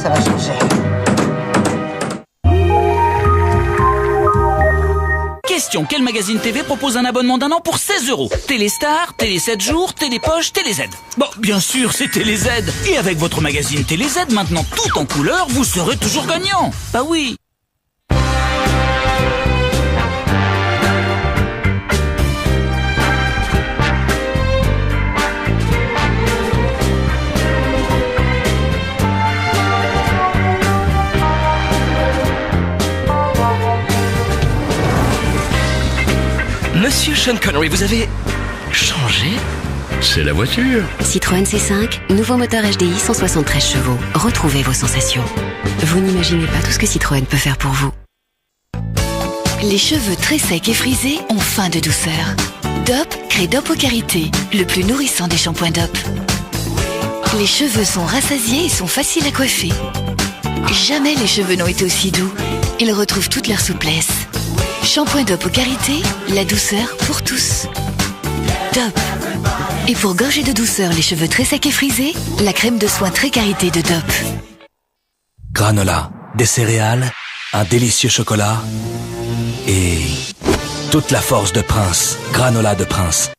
Ça va changer. Question, quel magazine TV propose un abonnement d'un an pour 16 €? Téléstar, Télé 7 jours, Télépoche, Télé Z. Bon, bien sûr, c'est Télé Z. Et avec votre magazine Télé Z, maintenant tout en couleur, vous serez toujours gagnant. Bah oui. Monsieur Sean Connery, vous avez changé? C'est la voiture. Citroën C5, nouveau moteur HDI 173 chevaux. Retrouvez vos sensations. Vous n'imaginez pas tout ce que Citroën peut faire pour vous. Les cheveux très secs et frisés ont faim de douceur. Dop crée Dop au Karité, le plus nourrissant des shampoings Dop. Les cheveux sont rassasiés et sont faciles à coiffer. Jamais les cheveux n'ont été aussi doux. Ils retrouvent toute leur souplesse. Shampoing Dop au Karité, la douceur pour tous. Dop. Et pour gorger de douceur les cheveux très secs et frisés, la crème de soin très Karité de Dop. Granola, des céréales, un délicieux chocolat et toute la force de Prince. Granola de Prince.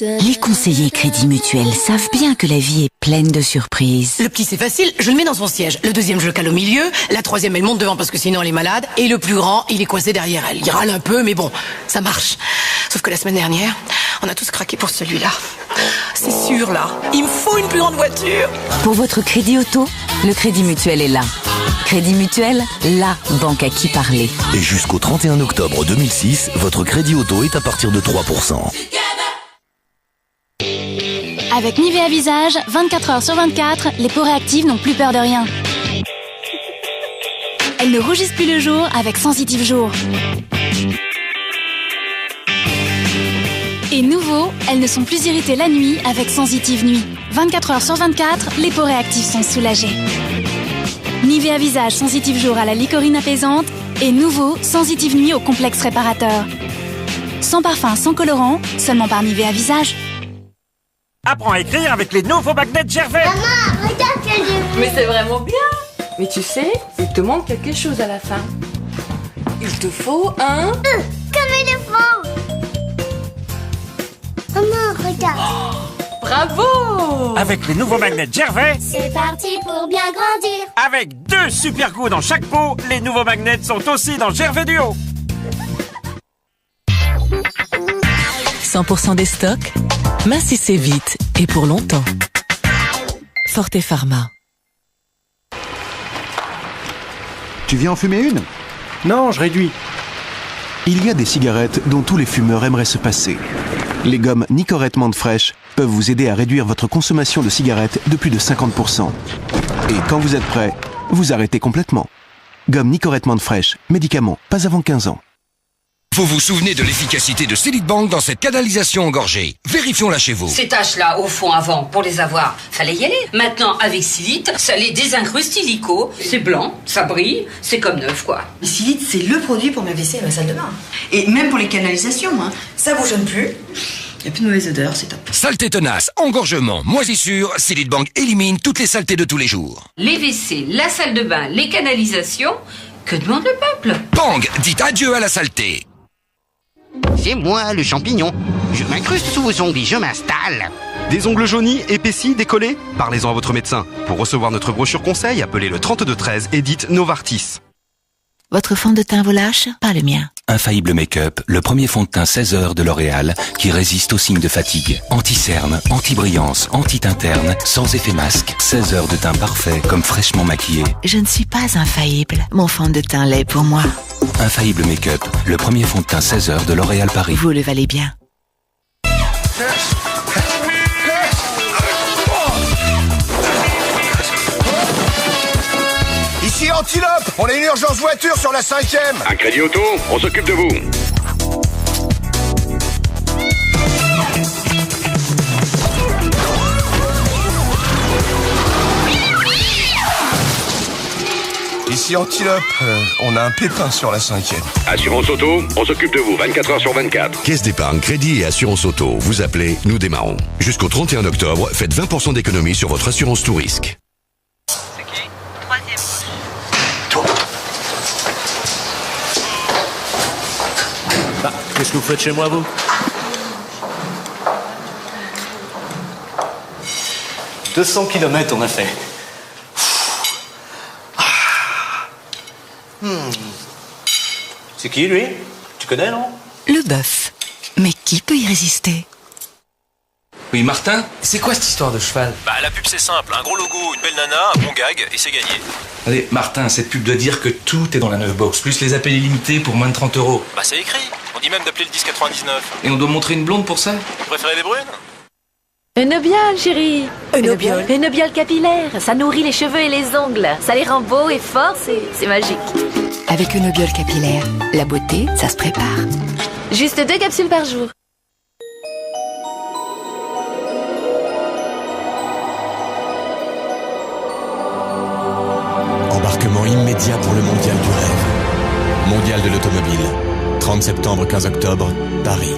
Les conseillers Crédit Mutuel savent bien que la vie est pleine de surprises. Le petit, c'est facile, je le mets dans son siège. Le deuxième, je le cale au milieu. La troisième, elle monte devant parce que sinon elle est malade. Et le plus grand, il est coincé derrière elle. Il râle un peu, mais bon, ça marche. Sauf que la semaine dernière, on a tous craqué pour celui-là. C'est sûr, là. Il me faut une plus grande voiture. Pour votre crédit auto, le Crédit Mutuel est là. Crédit Mutuel, la banque à qui parler. Et jusqu'au 31 octobre 2006, votre crédit auto est à partir de 3%. Avec Nivea Visage, 24 heures sur 24, les peaux réactives n'ont plus peur de rien. Elles ne rougissent plus le jour avec Sensitive Jour. Et nouveau, elles ne sont plus irritées la nuit avec Sensitive Nuit. 24 heures sur 24, les peaux réactives sont soulagées. Nivea Visage Sensitive Jour à la licorine apaisante et nouveau Sensitive Nuit au complexe réparateur. Sans parfum, sans colorant, seulement par Nivea Visage. Apprends à écrire avec les nouveaux magnets Gervais. Maman, regarde ce que j'ai vu. Mais c'est vraiment bien. Mais tu sais, il te manque quelque chose à la fin. Il te faut un... Comme éléphant. Maman, regarde. Bravo. Avec les nouveaux magnets Gervais, C'est parti pour bien grandir. avec 2 super goûts dans chaque pot, les nouveaux magnets sont aussi dans Gervais Duo. 100% des stocks, mincissez vite et pour longtemps. Forte Pharma. Tu viens en fumer une? Non, je réduis. Il y a des cigarettes dont tous les fumeurs aimeraient se passer. Les gommes Nicorette Menthe Fraîche peuvent vous aider à réduire votre consommation de cigarettes de plus de 50%. Et quand vous êtes prêt, vous arrêtez complètement. Gomme Nicorette Menthe Fraîche, médicament, pas avant 15 ans. Vous vous souvenez de l'efficacité de Célite-Bank dans cette canalisation engorgée? Vérifions-la chez vous. Ces taches-là, au fond, avant, pour les avoir, fallait y aller. Maintenant, avec Célite, ça les désincruste illico. C'est blanc, ça brille, c'est comme neuf, quoi. Célite, c'est le produit pour ma WC et ma salle de bain. Et même pour les canalisations, hein. Ça bougeonne plus. Il n'y a plus de mauvaise odeur, c'est top. Saleté tenace, engorgement, moisissure, Célite-Bank élimine toutes les saletés de tous les jours. Les WC, la salle de bain, les canalisations, que demande le peuple? Bang, dites adieu à la saleté. C'est moi, le champignon. Je m'incruste sous vos ongles et je m'installe. Des ongles jaunis, épaissis, décollés? Parlez-en à votre médecin. Pour recevoir notre brochure conseil, appelez le 3213 et dites Novartis. Votre fond de teint vous lâche? Pas le mien. Infaillible Make-up, le premier fond de teint 16 heures de L'Oréal qui résiste aux signes de fatigue. Anti-cerne, anti-brillance, anti-teint terne, sans effet masque. 16 heures de teint parfait, comme fraîchement maquillé. Je ne suis pas infaillible. Mon fond de teint l'est pour moi. Infaillible Make-up, le premier fond de teint 16 heures de L'Oréal Paris. Vous le valez bien. Ici Antilope, on a une urgence voiture sur la 5e. Un crédit auto, on s'occupe de vous. Ici Antilope, on a un pépin sur la 5e. Assurance auto, on s'occupe de vous 24 heures sur 24. Caisse d'épargne, crédit et assurance auto. Vous appelez, nous démarrons. Jusqu'au 31 octobre, faites 20% d'économie sur votre assurance tout risque. C'est qui? 3e. Qu'est-ce que vous faites chez moi, vous? « 200 km on a fait. C'est qui, lui? Tu connais, non? Le bœuf. Mais qui peut y résister? Oui, Martin? C'est quoi cette histoire de cheval? Bah, la pub, c'est simple. Un gros logo, une belle nana, un bon gag, et c'est gagné. Allez, Martin, cette pub doit dire que tout est dans la 9 box, plus les appels illimités pour moins de 30 €. Bah, c'est écrit. On dit même d'appeler le 1099. Et on doit montrer une blonde pour ça? Vous préférez les brunes? Enobiol, chérie. Enobiol. Enobiol capillaire. Ça nourrit les cheveux et les ongles. Ça les rend beaux et forts, c'est magique. Avec Enobiol capillaire, la beauté, ça se prépare. Juste 2 capsules par jour. Embarquement immédiat pour le mondial du rêve. Mondial de l'automobile. 30 septembre, 15 octobre, Paris.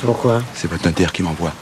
Pourquoi? C'est votre notaire qui m'envoie.